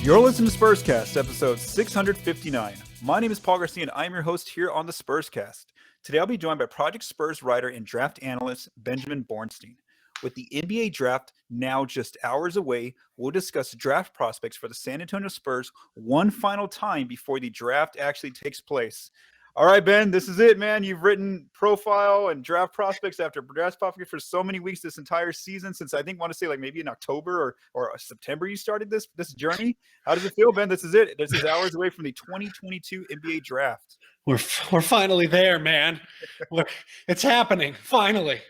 You're listening to Spurscast, episode 659. My name is Paul Garcia, and I'm your host here on the Spurscast. Today, I'll be joined by Project Spurs writer and draft analyst Benjamin Bornstein. With the NBA draft now just hours away, we'll discuss draft prospects for the San Antonio Spurs one final time before the draft actually takes place. All right, Ben, this is it, man. You've written profile and draft prospects after draft prospects for so many weeks this entire season, since I think want to say like maybe in October or September you started this journey. How does it feel, Ben? This is it. This is hours away from the 2022 NBA draft. We're finally there, man. It's happening finally.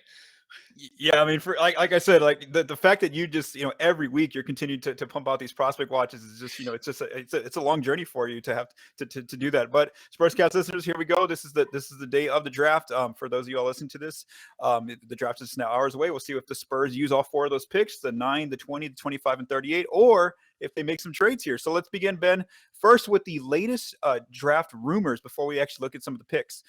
Yeah, I mean, for like I said, like the fact that you just every week you're continuing to pump out these prospect watches is just it's a long journey for you to have to do that. But Spurscast listeners, here we go. This is the day of the draft. For those of you all listening to this, the draft is now hours away. We'll see if the Spurs use all four of those picks: the 9, the 20, the 25, and 38, or if they make some trades here. So let's begin, Ben, first with the latest draft rumors before we actually look at some of the picks.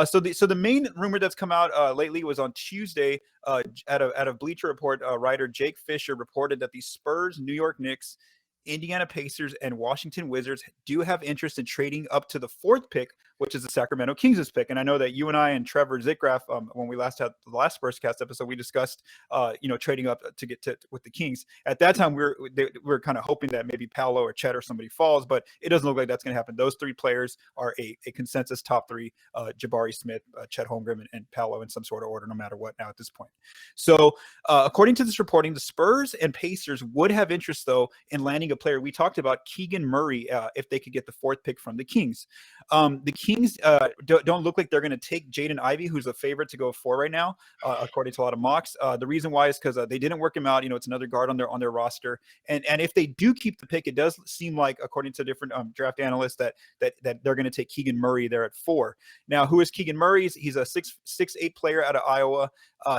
So the main rumor that's come out lately was on Tuesday. Out of Bleacher Report, writer Jake Fisher reported that the Spurs, New York Knicks, Indiana Pacers, and Washington Wizards do have interest in trading up to the fourth pick, which is the Sacramento Kings' pick. And I know that you and I and Trevor Zitgraf, when we last had the last Spurscast episode, we discussed, trading up to get to with the Kings. At that time, we were kind of hoping that maybe Paolo or Chet or somebody falls, but it doesn't look like that's going to happen. Those three players are a consensus top three: Jabari Smith, Chet Holmgren, and Paolo in some sort of order, no matter what now at this point. So according to this reporting, the Spurs and Pacers would have interest, though, in landing a player. We talked about Keegan Murray if they could get the fourth pick from the Kings. The Kings don't look like they're going to take Jaden Ivey, who's a favorite to go 4 right now, according to a lot of mocks. The reason why is because they didn't work him out. It's another guard on their roster, and if they do keep the pick, it does seem like, according to different draft analysts, that they're going to take Keegan Murray there at 4. Now, who is Keegan Murray? He's a 6'8" player out of Iowa.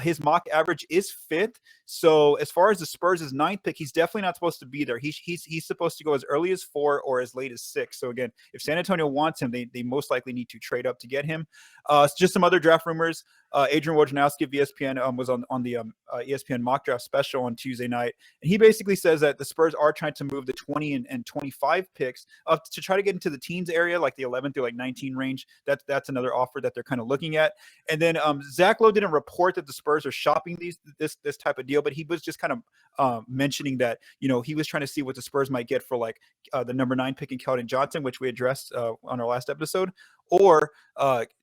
His mock average is 5th. So as far as the Spurs' 9th pick, he's definitely not supposed to be there. He's supposed to go as early as 4 or as late as 6. So again, if San Antonio wants him, they most likely need to trade up to get him. Just some other draft rumors. Adrian Wojnarowski of ESPN was on the ESPN mock draft special on Tuesday night, and he basically says that the Spurs are trying to move the 20 and 25 picks up to try to get into the teens area, like the 11 through like 19 range. That's another offer that they're kind of looking at. And then Zach Lowe didn't report that the Spurs are shopping this type of deal, but he was just kind of mentioning that he was trying to see what the Spurs might get for like the number 9 pick in Keldon Johnson, which we addressed on our last episode, or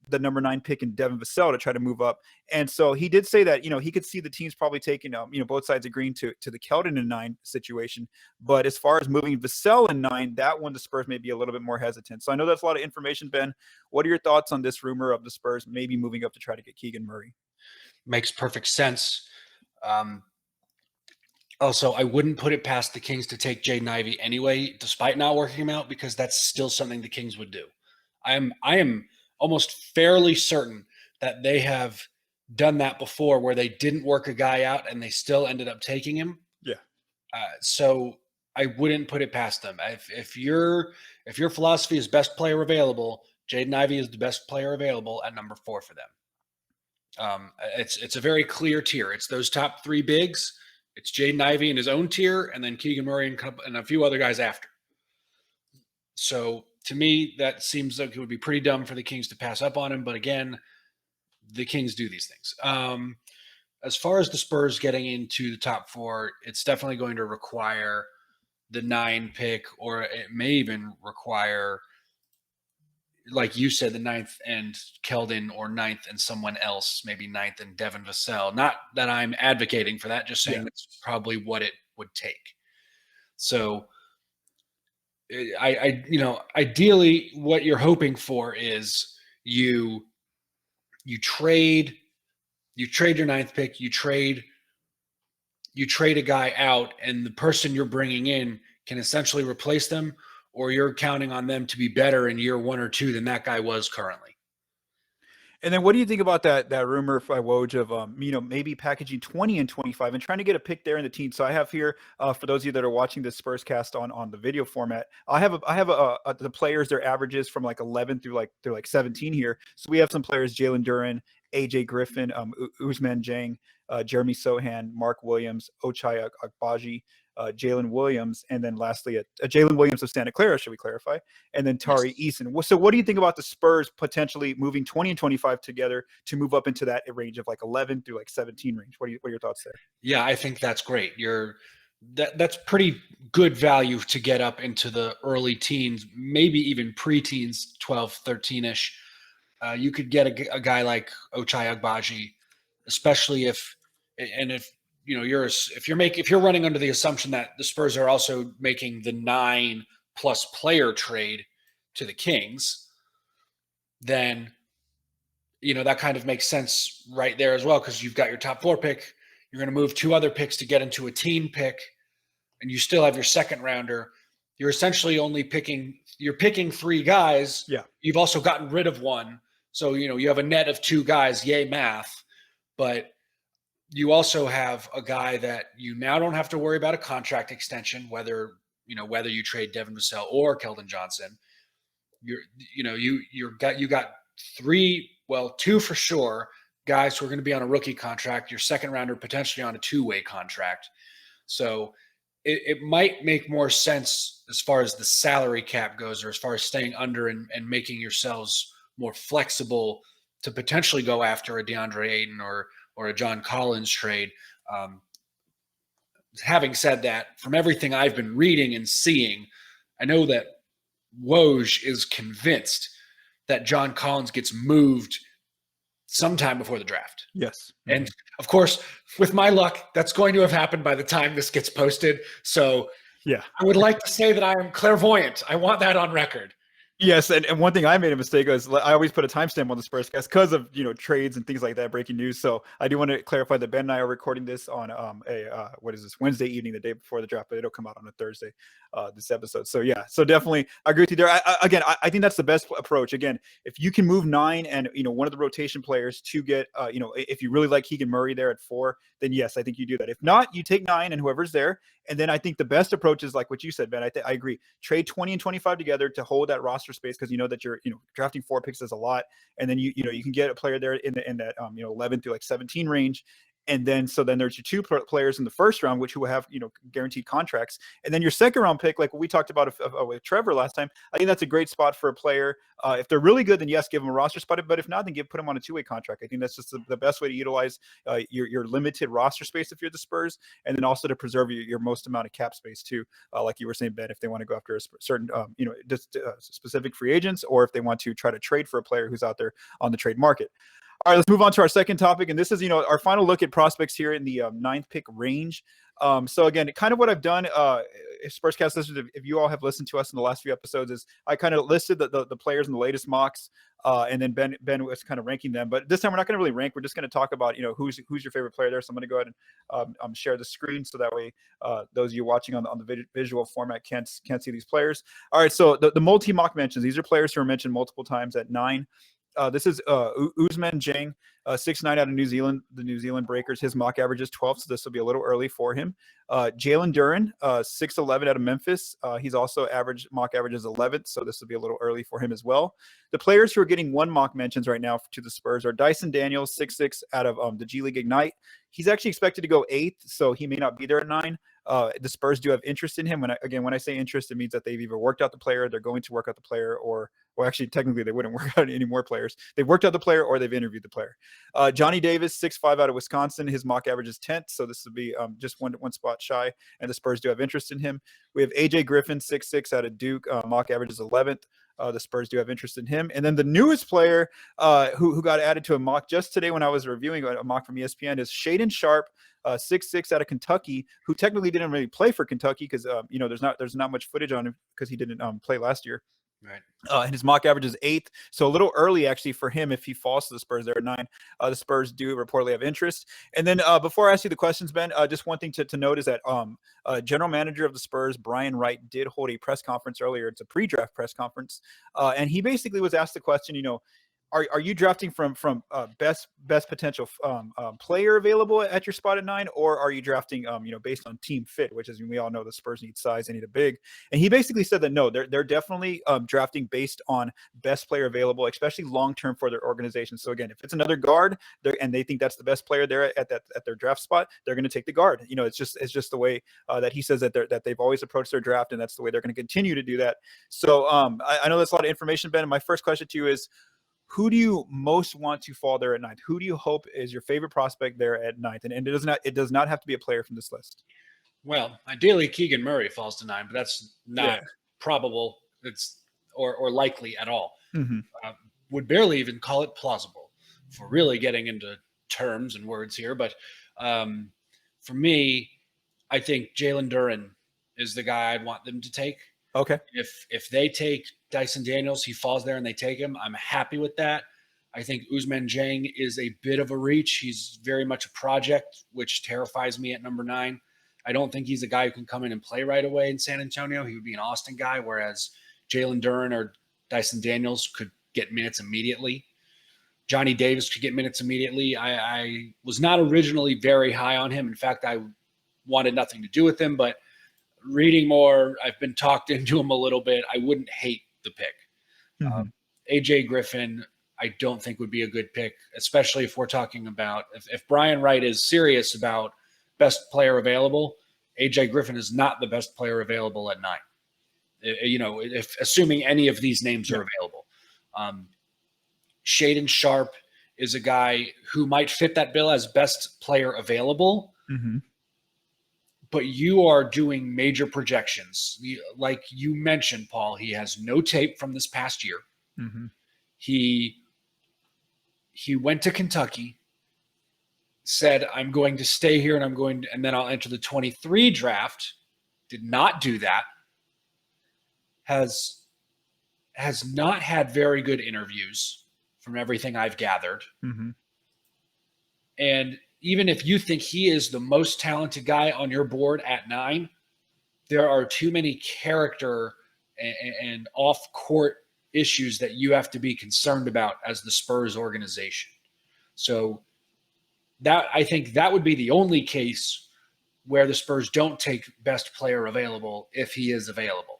the number 9 pick in Devin Vassell to try to move up. And so he did say that he could see the teams probably taking both sides agreeing to the Keldon in 9 situation. But as far as moving Vassell in 9, that one the Spurs may be a little bit more hesitant. So I know that's a lot of information, Ben. What are your thoughts on this rumor of the Spurs maybe moving up to try to get Keegan Murray? Makes perfect sense. Also, I wouldn't put it past the Kings to take Jaden Ivey anyway, despite not working him out, because that's still something the Kings would do. I am almost fairly certain that they have done that before, where they didn't work a guy out and they still ended up taking him. Yeah. So I wouldn't put it past them. If your philosophy is best player available, Jaden Ivey is the best player available at number 4 for them. It's a very clear tier. It's those top 3 bigs. It's Jaden Ivey in his own tier, and then Keegan Murray and a few other guys after. So to me, that seems like it would be pretty dumb for the Kings to pass up on him. But again, the Kings do these things. As far as the Spurs getting into the top 4, it's definitely going to require the 9 pick, or it may even require, like you said, the 9th and Keldon, or 9th and someone else, maybe 9th and Devin Vassell. Not that I'm advocating for that, just saying that's probably what it would take. So ideally what you're hoping for is you trade your 9th pick, you trade a guy out, and the person you're bringing in can essentially replace them, or you're counting on them to be better in year 1 or 2 than that guy was currently. And then what do you think about that rumor by Woj of maybe packaging 20 and 25 and trying to get a pick there in the teens? So I have here, for those of you that are watching this Spurscast on the video format, I have the players, their averages from like 11 through like 17 here. So we have some players: Jalen Duren, AJ Griffin, Ousmane Dieng, Jeremy Sohan, Mark Williams, Ochai Agbaji, Jalen Williams, and then lastly, Jalen Williams of Santa Clara, should we clarify, and then Tari Yes. Eason. So what do you think about the Spurs potentially moving 20 and 25 together to move up into that range of like 11 through like 17 range? What are your thoughts there? Yeah, I think that's great. That's pretty good value to get up into the early teens, maybe even preteens, 12, 13-ish. You could get a guy like Ochai Agbaji, especially if if you're running under the assumption that the Spurs are also making the 9+ player trade to the Kings, then that kind of makes sense right there as well, because you've got your top 4 pick. You're going to move 2 other picks to get into a team pick, and you still have your second rounder. You're essentially only picking 3 guys. Yeah. You've also gotten rid of one. So, you have a net of 2 guys, yay math, but you also have a guy that you now don't have to worry about a contract extension, whether you trade Devin Vassell or Keldon Johnson. You got 3, well, 2 for sure, guys who are going to be on a rookie contract, your second rounder potentially on a 2-way contract. So it might make more sense as far as the salary cap goes, or as far as staying under and making yourselves more flexible to potentially go after a DeAndre Ayton or a John Collins trade. Having said that, from everything I've been reading and seeing, I know that Woj is convinced that John Collins gets moved sometime before the draft. Yes. And of course, with my luck, that's going to have happened by the time this gets posted. So yeah, I would like to say that I am clairvoyant. I want that on record. Yes, and one thing I made a mistake was I always put a timestamp on the Spurscast because of trades and things like that, breaking news. So I do want to clarify that Ben and I are recording this on Wednesday evening, the day before the draft, but it'll come out on a Thursday, this episode. So yeah, so definitely I agree with you there. I think that's the best approach. Again, if you can move 9 and one of the rotation players to get if you really like Keegan Murray there at 4, then yes, I think you do that. If not, you take 9 and whoever's there. And then I think the best approach is like what you said, Ben. I agree. Trade 20 and 25 together to hold that roster space, because that you're drafting 4 picks is a lot, and then you can get a player there in that 11 through like 17 range. And then there's your 2 players in the first round, which will have guaranteed contracts, and then your second round pick, like what we talked about with Trevor last time. I think that's a great spot for a player. If they're really good, then yes, give them a roster spot. But if not, then put them on a 2-way contract. I think that's just the best way to utilize your limited roster space if you're the Spurs, and then also to preserve your most amount of cap space too. Like you were saying, Ben, if they want to go after a certain specific free agents, or if they want to try to trade for a player who's out there on the trade market. All right, let's move on to our second topic, and this is our final look at prospects here in the 9th pick range. So again, kind of what I've done, Spurscast listeners, if you all have listened to us in the last few episodes, is I kind of listed the players in the latest mocks, and then Ben was kind of ranking them. But this time we're not going to really rank. We're just going to talk about who's your favorite player there. So I'm going to go ahead and share the screen, so that way those of you watching on the visual format can't see these players. All right, so the multi mock mentions. These are players who are mentioned multiple times at 9. This is Ousmane Dieng, 6'9" out of New Zealand, the New Zealand Breakers. His mock average is 12, so this will be a little early for him. Jalen Duren, 6'11" out of Memphis. He's also mock average is 11th, so this will be a little early for him as well. The players who are getting 1 mock mentions right now to the Spurs are Dyson Daniels, 6'6" out of the G League Ignite. He's actually expected to go 8th, so he may not be there at 9. The Spurs do have interest in him. When I say interest, it means that they've either worked out the player, they're going to work out the player, or actually technically they wouldn't work out any more players. They've worked out the player, or they've interviewed the player. Johnny Davis, 6'5" out of Wisconsin. His mock average is 10th, so this would be just one spot shy, and the Spurs do have interest in him. We have AJ Griffin, 6'6" out of Duke. Mock average is 11th. The Spurs do have interest in him. And then the newest player who got added to a mock just today when I was reviewing a mock from ESPN is Shaedon Sharpe, 6'6" out of Kentucky, who technically didn't really play for Kentucky because there's not much footage on him because he didn't play last year. Right. And his mock average is 8th, so a little early actually for him if he falls to the Spurs there at 9. The Spurs do reportedly have interest. And then before I ask you the questions, Ben, just one thing to note is that general manager of the Spurs, Brian Wright, did hold a press conference earlier. It's a pre-draft press conference, and he basically was asked the question, are you drafting from best potential player available at your spot at 9, or are you drafting based on team fit, which is, we all know the Spurs need size, they need a big, and he basically said that no, they're definitely drafting based on best player available, especially long term for their organization. So again, if it's another guard and they think that's the best player there at their draft spot, they're going to take the guard. It's just the way that he says that they've always approached their draft, and that's the way they're going to continue to do that. So I know that's a lot of information, Ben. And my first question to you is, who do you most want to fall there at 9th? Who do you hope is your favorite prospect there at 9th? And it does not have to be a player from this list. Well, ideally Keegan Murray falls to 9, but that's not probable. It's or likely at all. Mm-hmm. Would barely even call it plausible for really getting into terms and words here. But for me, I think Jalen Duren is the guy I'd want them to take. Okay. If they take Dyson Daniels, he falls there and they take him, I'm happy with that. I think Ousmane Dieng is a bit of a reach. He's very much a project, which terrifies me at number 9. I don't think he's a guy who can come in and play right away in San Antonio. He would be an Austin guy, whereas Jalen Duren or Dyson Daniels could get minutes immediately. Johnny Davis could get minutes immediately. I was not originally very high on him. In fact, I wanted nothing to do with him, but reading more, I've been talked into him a little bit. I wouldn't hate the pick. Mm-hmm. AJ Griffin, I don't think would be a good pick, especially if we're talking about if Brian Wright is serious about best player available. AJ Griffin is not the best player available at 9. If assuming any of these names are available. Shaedon Sharpe is a guy who might fit that bill as best player available. Mm-hmm. But you are doing major projections. Like you mentioned, Paul, he has no tape from this past year. Mm-hmm. He went to Kentucky, said, I'm going to stay here and then I'll enter the 23 draft. Did not do that. Has not had very good interviews from everything I've gathered. Mm-hmm. And even if you think he is the most talented guy on your board at 9, there are too many character and off-court issues that you have to be concerned about as the Spurs organization. So that I think that would be the only case where the Spurs don't take best player available if he is available.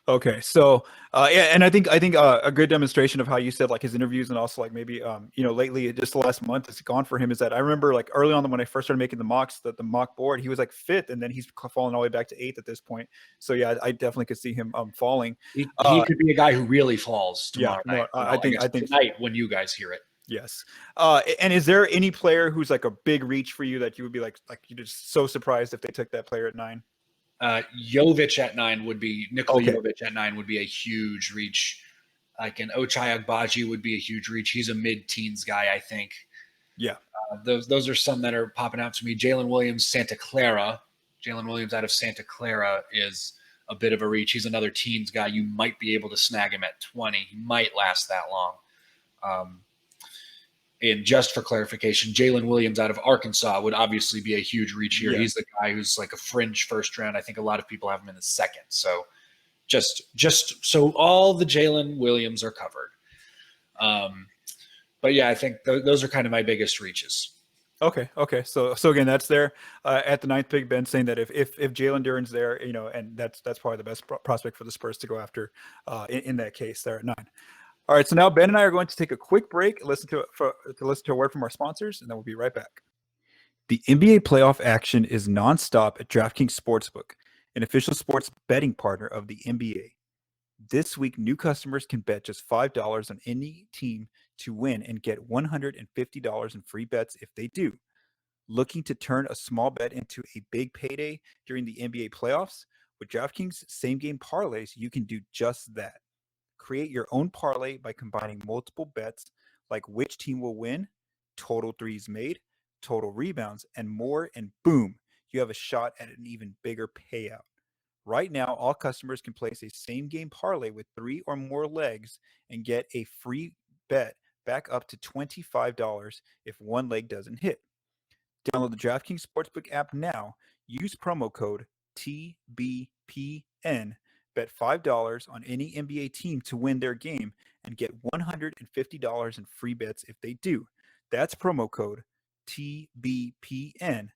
Okay, so and I think a good demonstration of how you said like his interviews, and also like maybe lately just the last month has gone for him, is that I remember like early on when I first started making the mocks, the mock board, he was like 5th, and then he's fallen all the way back to 8th at this point. So yeah, I definitely could see him falling. He could be a guy who really falls tomorrow night. I think tonight when you guys hear it. Yes. And is there any player who's like a big reach for you that you would be like you're just so surprised if they took that player at 9? Jovic at 9 would be Nikola Jovic at 9 would be a huge reach. Like an Ochai Agbaji would be a huge reach. He's a mid-teens guy, I think. Yeah. Those are some that are popping out to me. Jalen Williams, Santa Clara. Jalen Williams out of Santa Clara is a bit of a reach. He's another teens guy. You might be able to snag him at 20. He might last that long. And just for clarification, Jalen Williams out of Arkansas would obviously be a huge reach here. Yeah. He's the guy who's like a fringe first round. I think a lot of people have him in the 2nd. So just so all the Jalen Williams are covered. But yeah, I think those are kind of my biggest reaches. Okay. So again, that's there at the 9th pick. Ben saying that if Jalen Duren's there, and that's probably the best prospect for the Spurs to go after in that case there at 9. All right, so now Ben and I are going to take a quick break, listen to a word from our sponsors, and then we'll be right back. The NBA playoff action is nonstop at DraftKings Sportsbook, an official sports betting partner of the NBA. This week, new customers can bet just $5 on any team to win and get $150 in free bets if they do. Looking to turn a small bet into a big payday during the NBA playoffs? With DraftKings same-game parlays, you can do just that. Create your own parlay by combining multiple bets like which team will win, total threes made, total rebounds, and more, and boom, you have a shot at an even bigger payout. Right now, all customers can place a same-game parlay with 3 or more legs and get a free bet back up to $25 if one leg doesn't hit. Download the DraftKings Sportsbook app now. Use promo code TBPN. Bet $5 on any NBA team to win their game and get $150 in free bets if they do. That's promo code TBPN.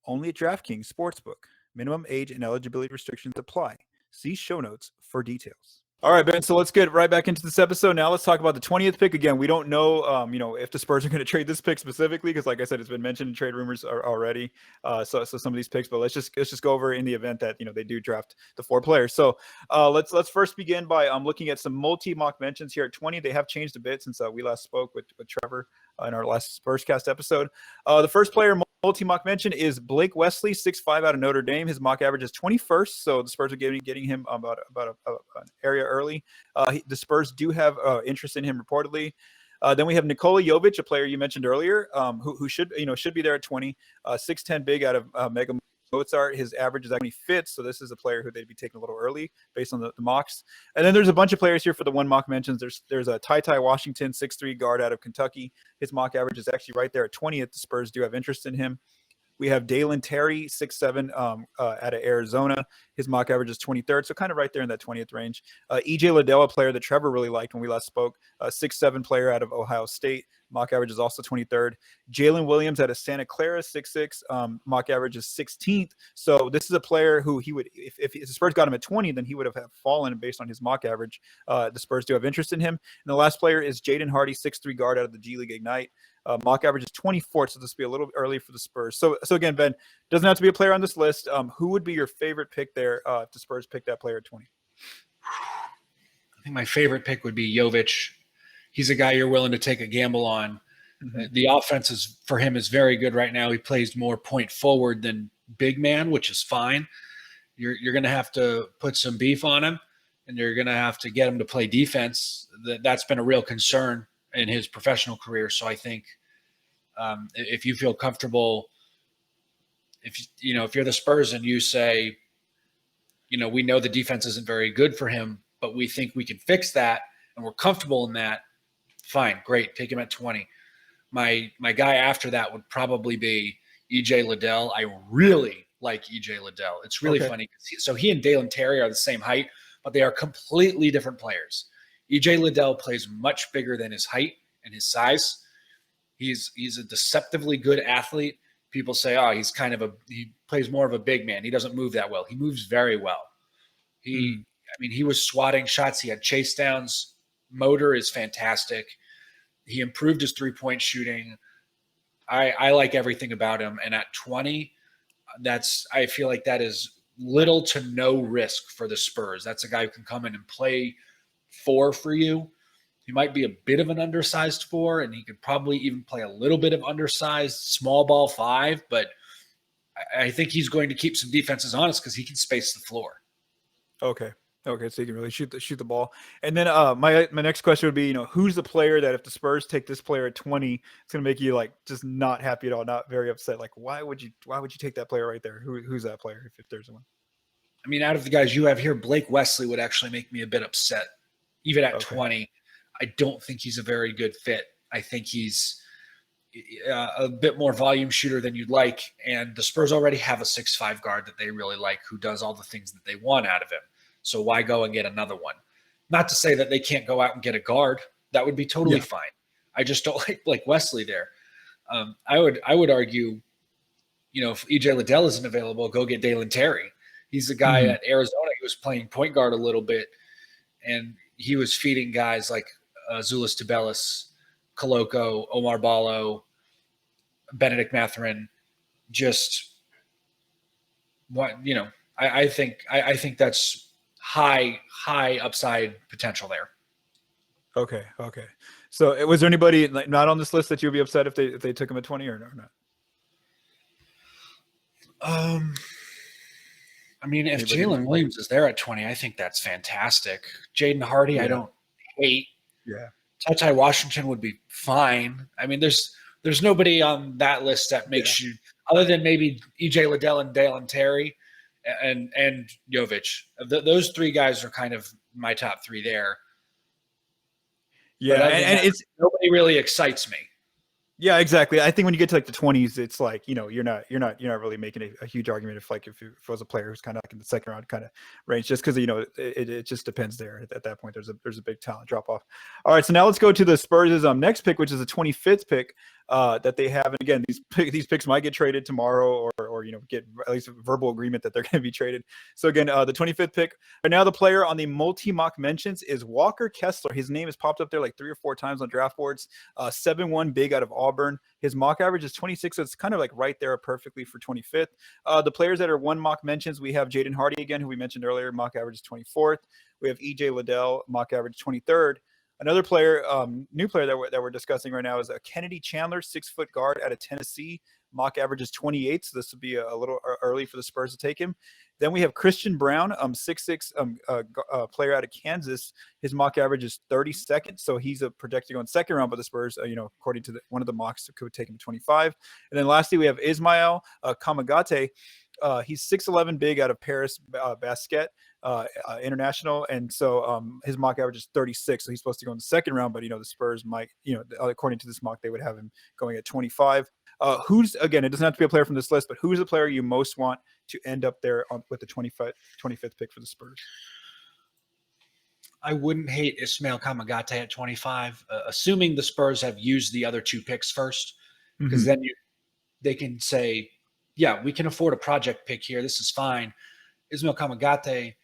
Only at DraftKings Sportsbook. Minimum age and eligibility restrictions apply. See show notes for details. All right, Ben. So let's get right back into this episode. Now let's talk about the 20th pick. Again, we don't know, if the Spurs are going to trade this pick specifically, because like I said, it's been mentioned in trade rumors already. So some of these picks, but let's just go over in the event that they do draft the 4 players. So let's first begin by looking at some multi mock mentions here at 20. They have changed a bit since we last spoke with Trevor in our last Spurscast episode. The first player multi mock mention is Blake Wesley, 6'5" out of Notre Dame. His mock average is 21st, so the Spurs are getting him about an area early. The Spurs do have interest in him reportedly. Then we have Nikola Jovic, a player you mentioned earlier, who should be there at 20. 6'10" big out of Mega Mozart. His average is actually fits, so this is a player who they'd be taking a little early based on the mocks. And then there's a bunch of players here for the one mock mentions. There's a Ty Washington, 6'3" guard out of Kentucky. His mock average is actually right there at 20th. The Spurs do have interest in him. We have Dalen Terry, 6'7", out of Arizona. His mock average is 23rd, so kind of right there in that 20th range. EJ Liddell, a player that Trevor really liked when we last spoke, 6'7" player out of Ohio State. Mock average is also 23rd. Jalen Williams out of Santa Clara, 6'6". Mock average is 16th. So this is a player who he would, if the Spurs got him at 20, then he would have fallen based on his mock average. The Spurs do have interest in him. And the last player is Jaden Hardy, 6'3" guard out of the G League Ignite. Mock average is 24th, so this will be a little early for the Spurs. So again, Ben, doesn't have to be a player on this list. Who would be your favorite pick there if the Spurs pick that player at 20? I think my favorite pick would be Jovic. He's a guy you're willing to take a gamble on. Mm-hmm. The offense for him is very good right now. He plays more point forward than big man, which is fine. You're going to have to put some beef on him, and you're going to have to get him to play defense. That's been a real concern in his professional career. So I think if you feel comfortable, if you're the Spurs and you say, we know the defense isn't very good for him, but we think we can fix that and we're comfortable in that, fine, great, take him at 20. My guy after that would probably be EJ Liddell. I really like EJ Liddell. It's really funny. So he and Dalen Terry are the same height, but they are completely different players. EJ Liddell plays much bigger than his height and his size. He's a deceptively good athlete. People say, he plays more of a big man. He doesn't move that well. He moves very well. He was swatting shots. He had chase downs. Motor is fantastic. He improved his 3-point shooting. I like everything about him. And at 20, I feel like that is little to no risk for the Spurs. That's a guy who can come in and play 4 for you. He might be a bit of an undersized 4, and he could probably even play a little bit of undersized small ball 5, but I think he's going to keep some defenses honest because he can space the floor. Okay, so he can really shoot the ball. And then my next question would be, who's the player that if the Spurs take this player at 20, it's going to make you just not happy at all, not very upset? Like, why would you take that player right there? Who's that player if there's one? I mean, out of the guys you have here, Blake Wesley would actually make me a bit upset, even at 20. I don't think he's a very good fit. I think he's a bit more volume shooter than you'd like, and the Spurs already have a 6'5" guard that they really like who does all the things that they want out of him. So why go and get another one? Not to say that they can't go out and get a guard. That would be totally fine. I just don't like Blake Wesley there. I would argue, if EJ Liddell isn't available, go get Dalen Terry. He's a guy at Arizona. He was playing point guard a little bit, and he was feeding guys like Zulis Tubelis, Koloko, Omar Ballo, Benedict Mathurin. I think that's high upside potential there. Okay. So was there anybody not on this list that you'd be upset if they took him at 20 or not? I mean, if Jalen Williams is there at 20, I think that's fantastic. Jaden Hardy, I don't hate. Yeah. Ty Washington would be fine. I mean, there's nobody on that list that makes you, other than maybe EJ Liddell and Dalen Terry and Jovic. Those 3 guys are kind of my top 3 there. Yeah, and it's nobody really excites me. Yeah, exactly. I think when you get to like the 20s, it's like, you're not really making a huge argument if it was a player who's kind of like in the second round kind of range, just because it just depends there. At that point, there's a big talent drop off. All right, so now let's go to the Spurs' next pick, which is the 25th pick that they have. And again, these picks might get traded tomorrow, or get at least a verbal agreement that they're going to be traded. So again, the 25th pick. Right now, the player on the multi-mock mentions is Walker Kessler. His name has popped up there like 3 or 4 times on draft boards. 7'1", big out of Auburn. His mock average is 26, so it's kind of like right there perfectly for 25th. The players that are one mock mentions, we have Jaden Hardy again, who we mentioned earlier. Mock average is 24th. We have EJ Liddell, mock average 23rd. Another player, new player that we're discussing right now is Kennedy Chandler, 6-foot guard out of Tennessee. Mock average is 28, so this would be a little early for the Spurs to take him. Then we have Christian Brown, 6'6", player out of Kansas. His mock average is 32nd, so he's projected on second round by the Spurs. According to one of the mocks, could take him 25. And then lastly, we have Ismail Kamagate. He's 6'11", big out of Paris Basket International, and so his mock average is 36. So he's supposed to go in the second round, but the Spurs might, according to this mock, they would have him going at 25. Who's, again, it doesn't have to be a player from this list, but who's the player you most want to end up there with the 25th pick for the Spurs? I wouldn't hate Ismail Kamagate at 25, assuming the Spurs have used the other 2 picks first, because then they can say, yeah, we can afford a project pick here. This is fine. Ismail Kamagate,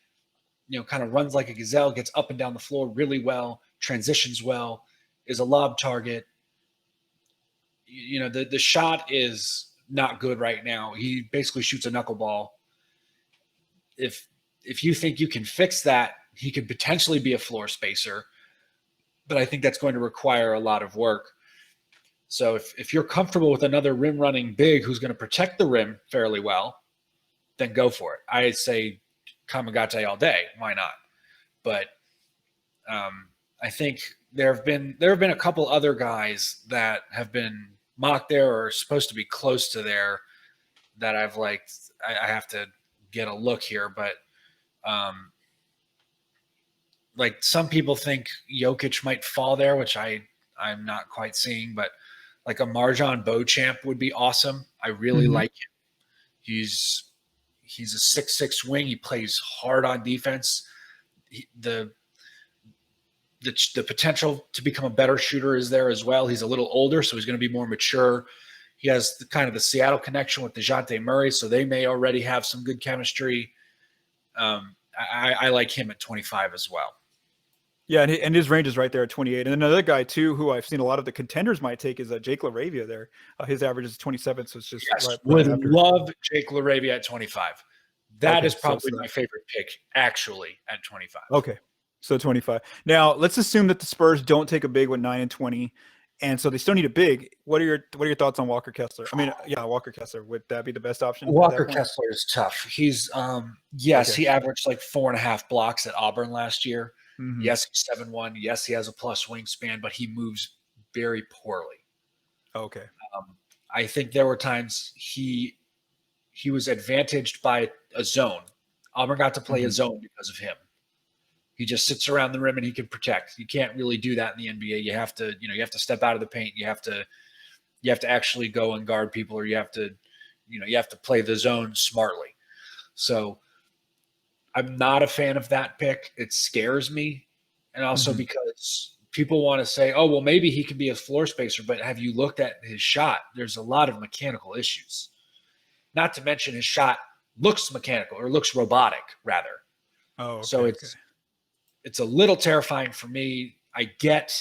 kind of runs like a gazelle, gets up and down the floor really well, transitions well, is a lob target. The shot is not good right now. He basically shoots a knuckleball. If you think you can fix that, he could potentially be a floor spacer, but I think that's going to require a lot of work. So if you're comfortable with another rim running big who's going to protect the rim fairly well, then go for it. I say Kamagate all day. Why not? But I think there have been a couple other guys that have been mocked there or supposed to be close to there that I've liked. I have to get a look here, but like some people think Jokic might fall there, which I'm not quite seeing, but like a Marjon Beauchamp would be awesome. I really like him. He's a 6'6" wing. He plays hard on defense. The potential to become a better shooter is there as well. He's a little older, so he's going to be more mature. He has the Seattle connection with DeJounte Murray, so they may already have some good chemistry. I like him at 25 as well. Yeah, and his range is right there at 28. And another guy, too, who I've seen a lot of the contenders might take is Jake LaRavia there. His average is 27, so it's just would love Jake LaRavia at 25. That is probably my favorite pick, actually, at 25. Okay, so 25. Now, let's assume that the Spurs don't take a big with 9 and 20, and so they still need a big. What are your thoughts on Walker Kessler? I mean, yeah, Walker Kessler. Would that be the best option? Walker Kessler is tough. He's he averaged like 4.5 blocks at Auburn last year. Yes, he's 7'1". Yes, he has a plus wingspan, but he moves very poorly. Okay. I think there were times he was advantaged by a zone. Auburn got to play a zone because of him. He just sits around the rim and he can protect. You can't really do that in the NBA. You have to step out of the paint. You have to actually go and guard people, or you have to play the zone smartly. So I'm not a fan of that pick. It scares me. And also because people want to say, oh, well, maybe he can be a floor spacer, but have you looked at his shot? There's a lot of mechanical issues. Not to mention his shot looks mechanical, or looks robotic, rather. Oh, okay, so it's a little terrifying for me. I get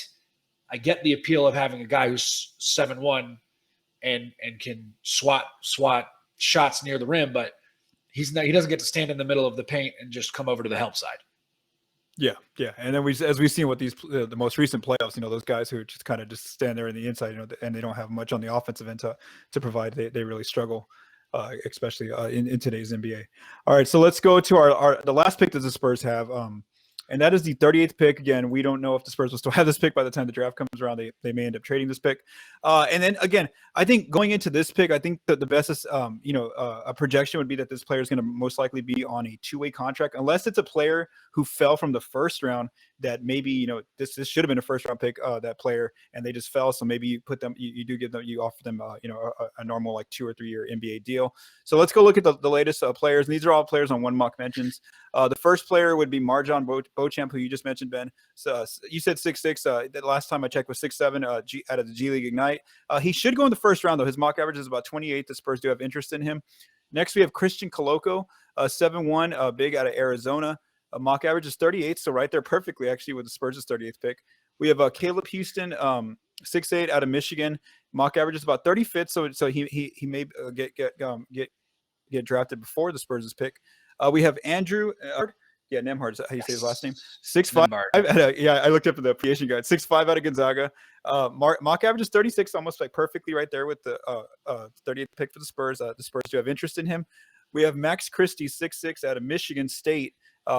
the appeal of having a guy who's 7'1" and can swat shots near the rim, but he doesn't get to stand in the middle of the paint and just come over to the help side. Yeah. And then as we've seen with these the most recent playoffs, those guys who just kind of just stand there in the inside, and they don't have much on the offensive end to provide. They really struggle, especially in today's NBA. All right, so let's go to the last pick that the Spurs have. And that is the 38th pick. Again, we don't know if the Spurs will still have this pick by the time the draft comes around. They may end up trading this pick. And then again, I think going into this pick, I think that the best is, a projection would be that this player is going to most likely be on a 2-way contract, unless it's a player who fell from the first round that maybe, you know, this should have been a first round pick, that player, and they just fell. So maybe you put them, you do give them, you offer them, you know, a normal like 2 or 3 year NBA deal. So let's go look at the latest players. And these are all players on one mock mentions. The first player would be Marjan Beauchamp, who you just mentioned, Ben. So you said 6'6". The last time I checked was 6'7", out of the G League Ignite. He should go in the first round, though. His mock average is about 28. The Spurs do have interest in him. Next, we have Christian Coloco, 7'1", big out of Arizona. Mock average is 38, so right there perfectly, actually, with the Spurs' 38th pick. We have Caleb Houston, 6'8", out of Michigan. Mock average is about 35th, so he may get drafted before the Spurs' pick. We have Andrew Nembhard is how you say his last name. 6'5". I looked up the application guide. 6'5" out of Gonzaga. Mock average is 36, almost like perfectly right there with the 30th pick for the Spurs. The Spurs do have interest in him. We have Max Christie, 6'6", out of Michigan State.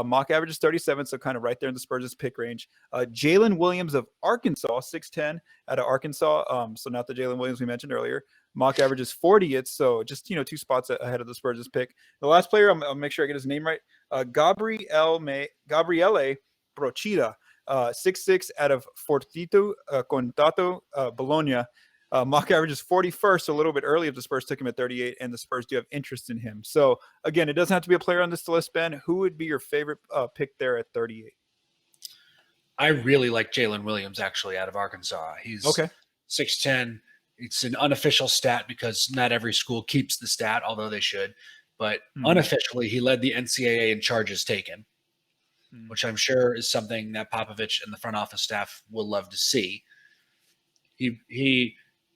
Mock average is 37, so kind of right there in the Spurs' pick range. Jalen Williams of Arkansas, 6'10", out of Arkansas. So not the Jalen Williams we mentioned earlier. Mock average is 40th, so just 2 spots ahead of the Spurs' pick. The last player, I'll make sure I get his name right. Gabriele Procida, 6'6", out of Fortitudo Contato, Bologna. Mock average is 41st, so a little bit early if the Spurs took him at 38, and the Spurs do have interest in him. So, again, it doesn't have to be a player on this list, Ben. Who would be your favorite pick there at 38? I really like Jalen Williams, actually, out of Arkansas. He's 6'10". It's an unofficial stat because not every school keeps the stat, although they should. But unofficially, he led the NCAA in charges taken, which I'm sure is something that Popovich and the front office staff will love to see. He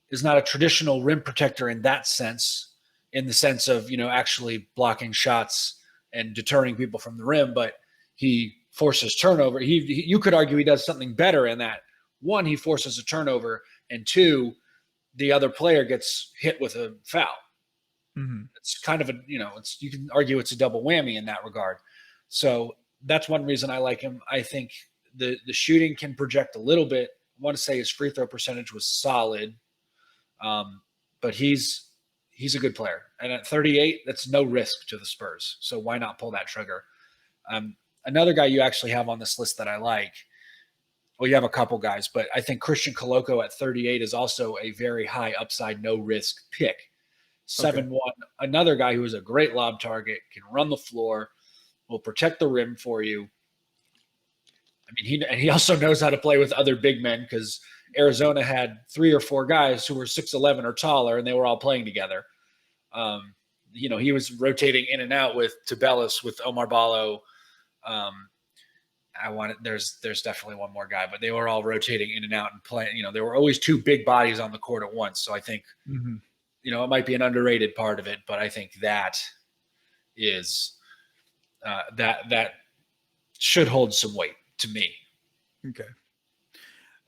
is not a traditional rim protector in that sense, in the sense of, actually blocking shots and deterring people from the rim, but he forces turnover. You could argue he does something better in that. One, he forces a turnover, and two, the other player gets hit with a foul. It's kind of you can argue it's a double whammy in that regard. So that's one reason I like him. I think the shooting can project a little bit. I want to say his free throw percentage was solid. But he's a good player. And at 38, that's no risk to the Spurs. So why not pull that trigger? Another guy you actually have on this list that I like, well, you have a couple guys, but I think Christian Coloco at 38 is also a very high upside, no risk pick. 7'1", another guy who is a great lob target, can run the floor, will protect the rim for you. I mean, he also knows how to play with other big men because Arizona had 3 or 4 guys who were 6'11" or taller, and they were all playing together. He was rotating in and out with Tabellis, with Omar Ballo. There's definitely one more guy, but they were all rotating in and out and playing. There were always 2 big bodies on the court at once. So I think, it might be an underrated part of it, but I think that is that should hold some weight to me. Okay.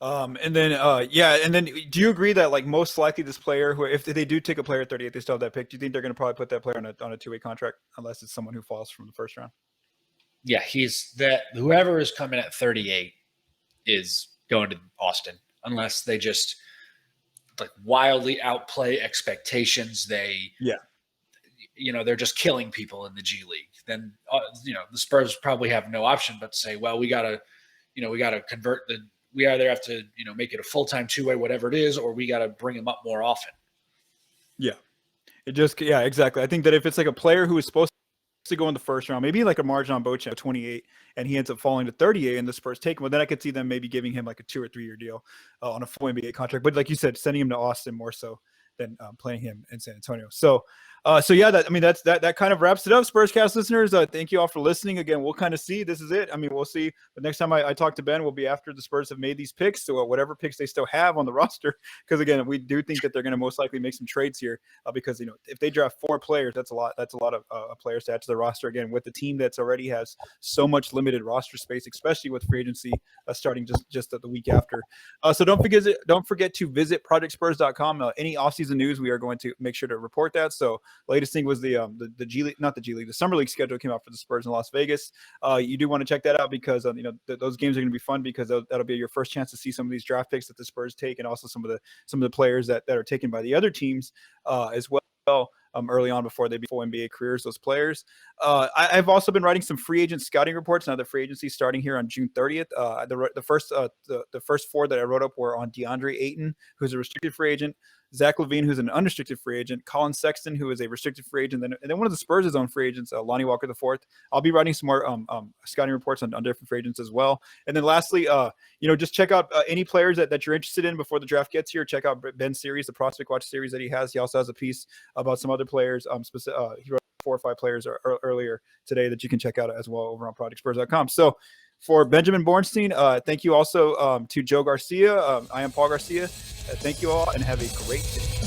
And then do you agree that like most likely this player who, if they do take a player at 38, they still have that pick, do you think they're going to probably put that player on a 2-way contract unless it's someone who falls from the first round? Yeah, whoever is coming at 38 is going to Austin unless they just like wildly outplay expectations. They're just killing people in the G League. Then, the Spurs probably have no option but to say, well, we got to convert we either have to, make it a full-time 2-way, whatever it is, or we got to bring him up more often. Yeah. Exactly. I think that if it's like a player who is supposed to go in the first round, maybe like a Marjan Beauchamp 28, and he ends up falling to 38 and the Spurs take him, well, then I could see them maybe giving him like a 2 or 3 year deal on a full NBA contract. But like you said, sending him to Austin more so than playing him in San Antonio. That kind of wraps it up. Spurscast listeners, thank you all for listening. Again, we'll kind of see. This is it. I mean, we'll see. The next time I talk to Ben will be after the Spurs have made these picks, so whatever picks they still have on the roster. Because again, we do think that they're going to most likely make some trades here. Because if they draft 4 players, that's a lot. That's a lot of players to add to the roster. Again, with the team that's already has so much limited roster space, especially with free agency starting just the week after. So don't forget to visit projectspurs.com. Any offseason news, we are going to make sure to report that. So latest thing was the G League, not the G League, the Summer League schedule came out for the Spurs in Las Vegas. You do want to check that out because those games are going to be fun because that'll be your first chance to see some of these draft picks that the Spurs take, and also some of the players that are taken by the other teams as well. early on before they begin full NBA careers, those players. I've also been writing some free agent scouting reports. Now the free agency starting here on June 30th. The first 4 that I wrote up were on DeAndre Ayton, who's a restricted free agent, Zach LaVine, who's an unrestricted free agent, Colin Sexton, who is a restricted free agent, and then one of the Spurs' own free agents, Lonnie Walker IV. I'll be writing some more scouting reports on different free agents as well. And then lastly, just check out any players that you're interested in before the draft gets here. Check out Ben's series, the Prospect Watch series that he has. He also has a piece about some other players. He wrote 4 or 5 players earlier today that you can check out as well over on ProjectSpurs.com. So for Benjamin Bornstein, thank you also to Joe Garcia. I am Paul Garcia. Thank you all and have a great day.